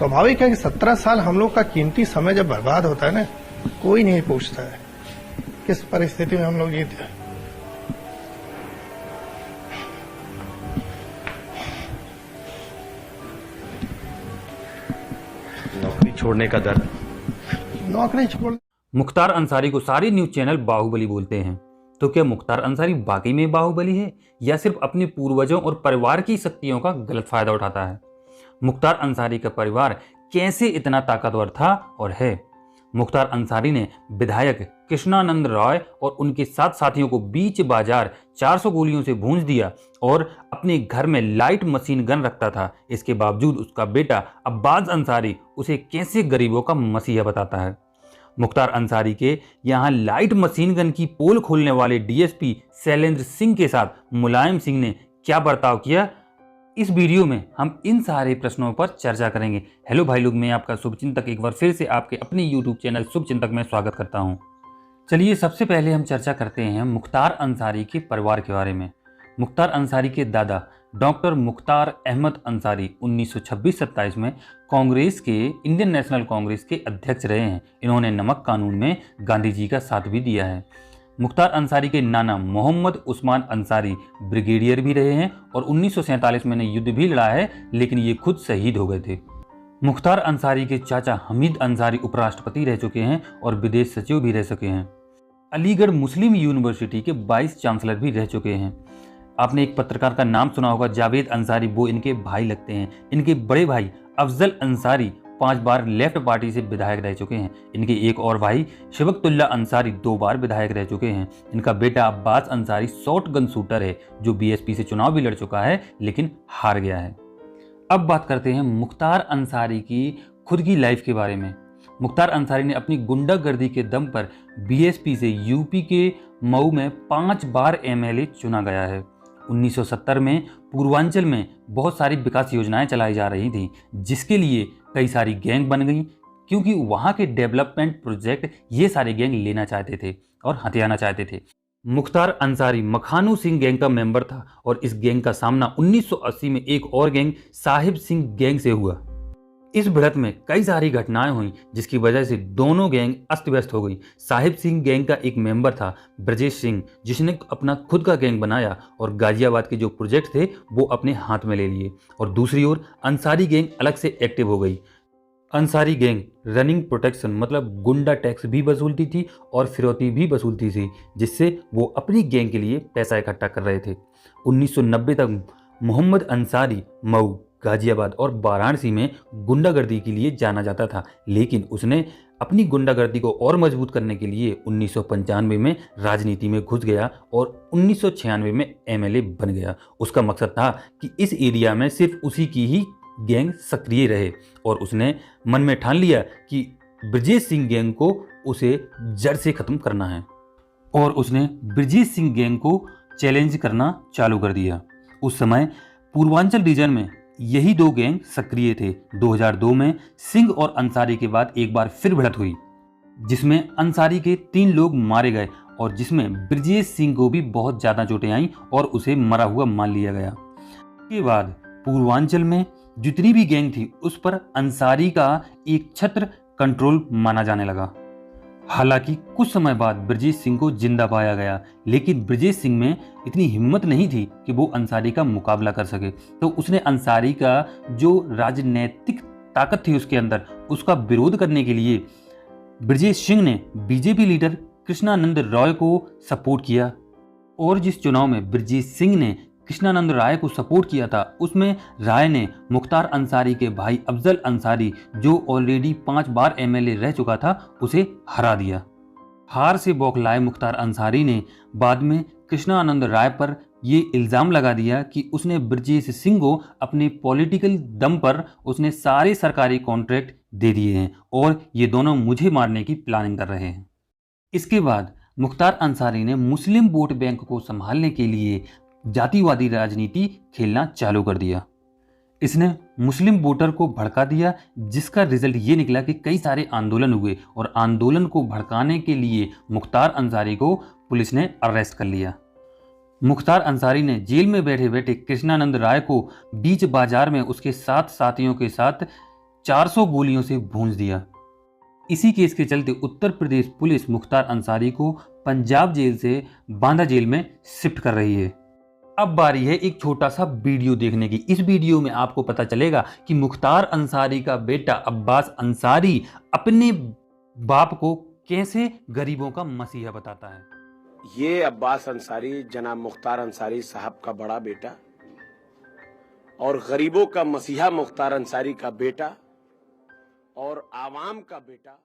स्वाभाविक है कि 17 साल हम लोग का कीमती समय जब बर्बाद होता है ना, कोई नहीं पूछता है किस परिस्थिति में हम लोग जीते। नौकरी छोड़ने का दर्द। नौकरी छोड़ मुख्तार अंसारी को सारे न्यूज चैनल बाहुबली बोलते हैं, तो क्या मुख्तार अंसारी वाकई में बाहुबली है या सिर्फ अपने पूर्वजों और परिवार की शक्तियों का गलत फायदा उठाता है? मुख्तार अंसारी का परिवार कैसे इतना ताकतवर था और है? मुख्तार अंसारी ने विधायक कृष्णानंद राय और उनके 7 साथियों को बीच बाजार 400 गोलियों से भूंज दिया और अपने घर में लाइट मशीन गन रखता था। इसके बावजूद उसका बेटा अब्बास अंसारी उसे कैसे गरीबों का मसीहा बताता है। मुख्तार अंसारी के यहाँ लाइट मशीन गन की पोल खोलने वाले डीएसपी शैलेंद्र सिंह के साथ मुलायम सिंह ने क्या बर्ताव किया, इस वीडियो में हम इन सारे प्रश्नों पर चर्चा करेंगे। हेलो भाई लोग, मैं आपका शुभचिंतक एक बार फिर से आपके अपने यूट्यूब चैनल शुभचिंतक में स्वागत करता हूं। चलिए सबसे पहले हम चर्चा करते हैं मुख्तार अंसारी के परिवार के बारे में। मुख्तार अंसारी के दादा डॉक्टर मुख्तार अहमद अंसारी 1926-27 में कांग्रेस के इंडियन नेशनल कांग्रेस के अध्यक्ष रहे हैं। इन्होंने नमक कानून में गांधी जी का साथ भी दिया है। मुख्तार अंसारी के नाना मोहम्मद उस्मान अंसारी ब्रिगेडियर भी रहे हैं और 1947 में युद्ध भी लड़ा है, लेकिन ये खुद शहीद हो गए थे। मुख्तार अंसारी के चाचा हमीद अंसारी उपराष्ट्रपति रह चुके हैं और विदेश सचिव भी रह चुके हैं। अलीगढ़ मुस्लिम यूनिवर्सिटी के वाइस चांसलर भी रह चुके हैं। आपने एक पत्रकार का नाम सुना होगा, जावेद अंसारी, वो इनके भाई लगते हैं। इनके बड़े भाई अफजल अंसारी 5 बार लेफ्ट पार्टी से विधायक रह चुके हैं। इनके एक और भाई शबकतुल्ला अंसारी 2 बार विधायक रह चुके हैं। इनका बेटा Abbas Ansari short gun shooter है, जो बीएसपी से चुनाव भी लड़ चुका है लेकिन हार गया है। अब बात करते हैं मुख्तार अंसारी की खुद की लाइफ के बारे में। मुख्तार अंसारी ने अपनी गुंडागर्दी के दम पर बीएसपी से यूपी के मऊ में 5 बार एमएलए चुना गया है। 1970 में पूर्वांचल में बहुत सारी विकास योजनाएं चलाई जा रही थी, जिसके लिए कई सारी गैंग बन गई, क्योंकि वहां के डेवलपमेंट प्रोजेक्ट ये सारे गैंग लेना चाहते थे और हथियाना चाहते थे। मुख्तार अंसारी मखानू सिंह गैंग का मेंबर था और इस गैंग का सामना 1980 में एक और गैंग साहिब सिंह गैंग से हुआ। इस भिड़ंत में कई सारी घटनाएं हुई, जिसकी वजह से दोनों गैंग अस्त व्यस्त हो गई। साहिब सिंह गैंग का एक मेंबर था ब्रजेश सिंह, जिसने अपना खुद का गैंग बनाया और गाजियाबाद के जो प्रोजेक्ट थे वो अपने हाथ में ले लिए, और दूसरी ओर अंसारी गैंग अलग से एक्टिव हो गई। अंसारी गैंग रनिंग प्रोटेक्शन मतलब गुंडा टैक्स भी वसूलती थी और फिरौती भी वसूलती थी, जिससे वो अपनी गैंग के लिए पैसा इकट्ठा कर रहे थे। 1990 तक मोहम्मद अंसारी मऊ, गाजियाबाद और वाराणसी में गुंडागर्दी के लिए जाना जाता था, लेकिन उसने अपनी गुंडागर्दी को और मजबूत करने के लिए 1995 में राजनीति में घुस गया और 1996 में एमएलए बन गया। उसका मकसद था कि इस एरिया में सिर्फ उसी की ही गैंग सक्रिय रहे, और उसने मन में ठान लिया कि ब्रजेश सिंह गैंग को उसे जड़ से खत्म करना है, और उसने ब्रजेश सिंह गैंग को चैलेंज करना चालू कर दिया। उस समय पूर्वांचल रीजन में यही 2 गैंग सक्रिय थे। 2002 में सिंह और अंसारी के बाद एक बार फिर भिड़ंत हुई, जिसमें अंसारी के 3 लोग मारे गए और जिसमें ब्रजेश सिंह को भी बहुत ज़्यादा चोटें आईं और उसे मरा हुआ मान लिया गया। इसके बाद पूर्वांचल में जितनी भी गैंग थी उस पर अंसारी का एक छत्र कंट्रोल माना जाने लगा। हालांकि कुछ समय बाद ब्रजेश सिंह को जिंदा पाया गया, लेकिन ब्रजेश सिंह में इतनी हिम्मत नहीं थी कि वो अंसारी का मुकाबला कर सके, तो उसने अंसारी का जो राजनीतिक ताकत थी उसके अंदर, उसका विरोध करने के लिए ब्रजेश सिंह ने बीजेपी लीडर कृष्णानंद राय को सपोर्ट किया। और जिस चुनाव में ब्रजेश सिंह ने कृष्णानंद राय को सपोर्ट किया था, उसमें राय ने मुख्तार अंसारी के भाई अफजल अंसारी, जो ऑलरेडी 5 बार एमएलए रह चुका था, उसे हरा दिया। हार से बौखलाए मुख्तार अंसारी ने बाद में कृष्णानंद राय पर ये इल्ज़ाम लगा दिया कि उसने ब्रजेश सिंह को अपने पॉलिटिकल दम पर उसने सारे सरकारी कॉन्ट्रैक्ट दे दिए हैं और ये दोनों मुझे मारने की प्लानिंग कर रहे हैं। इसके बाद मुख्तार अंसारी ने मुस्लिम वोट बैंक को संभालने के लिए जातिवादी राजनीति खेलना चालू कर दिया। इसने मुस्लिम वोटर को भड़का दिया, जिसका रिजल्ट ये निकला कि कई सारे आंदोलन हुए और आंदोलन को भड़काने के लिए मुख्तार अंसारी को पुलिस ने अरेस्ट कर लिया। मुख्तार अंसारी ने जेल में बैठे बैठे कृष्णानंद राय को बीच बाजार में उसके 7 साथियों के साथ 400 गोलियों से भूंज दिया। इसी केस के चलते उत्तर प्रदेश पुलिस मुख्तार अंसारी को पंजाब जेल से बांदा जेल में शिफ्ट कर रही है। अब बारी है एक छोटा सा वीडियो देखने की। इस वीडियो में आपको पता चलेगा कि मुख्तार अंसारी का बेटा अब्बास अंसारी अपने बाप को कैसे गरीबों का मसीहा बताता है। ये अब्बास अंसारी जनाब मुख्तार अंसारी साहब का बड़ा बेटा और गरीबों का मसीहा मुख्तार अंसारी का बेटा और आवाम का बेटा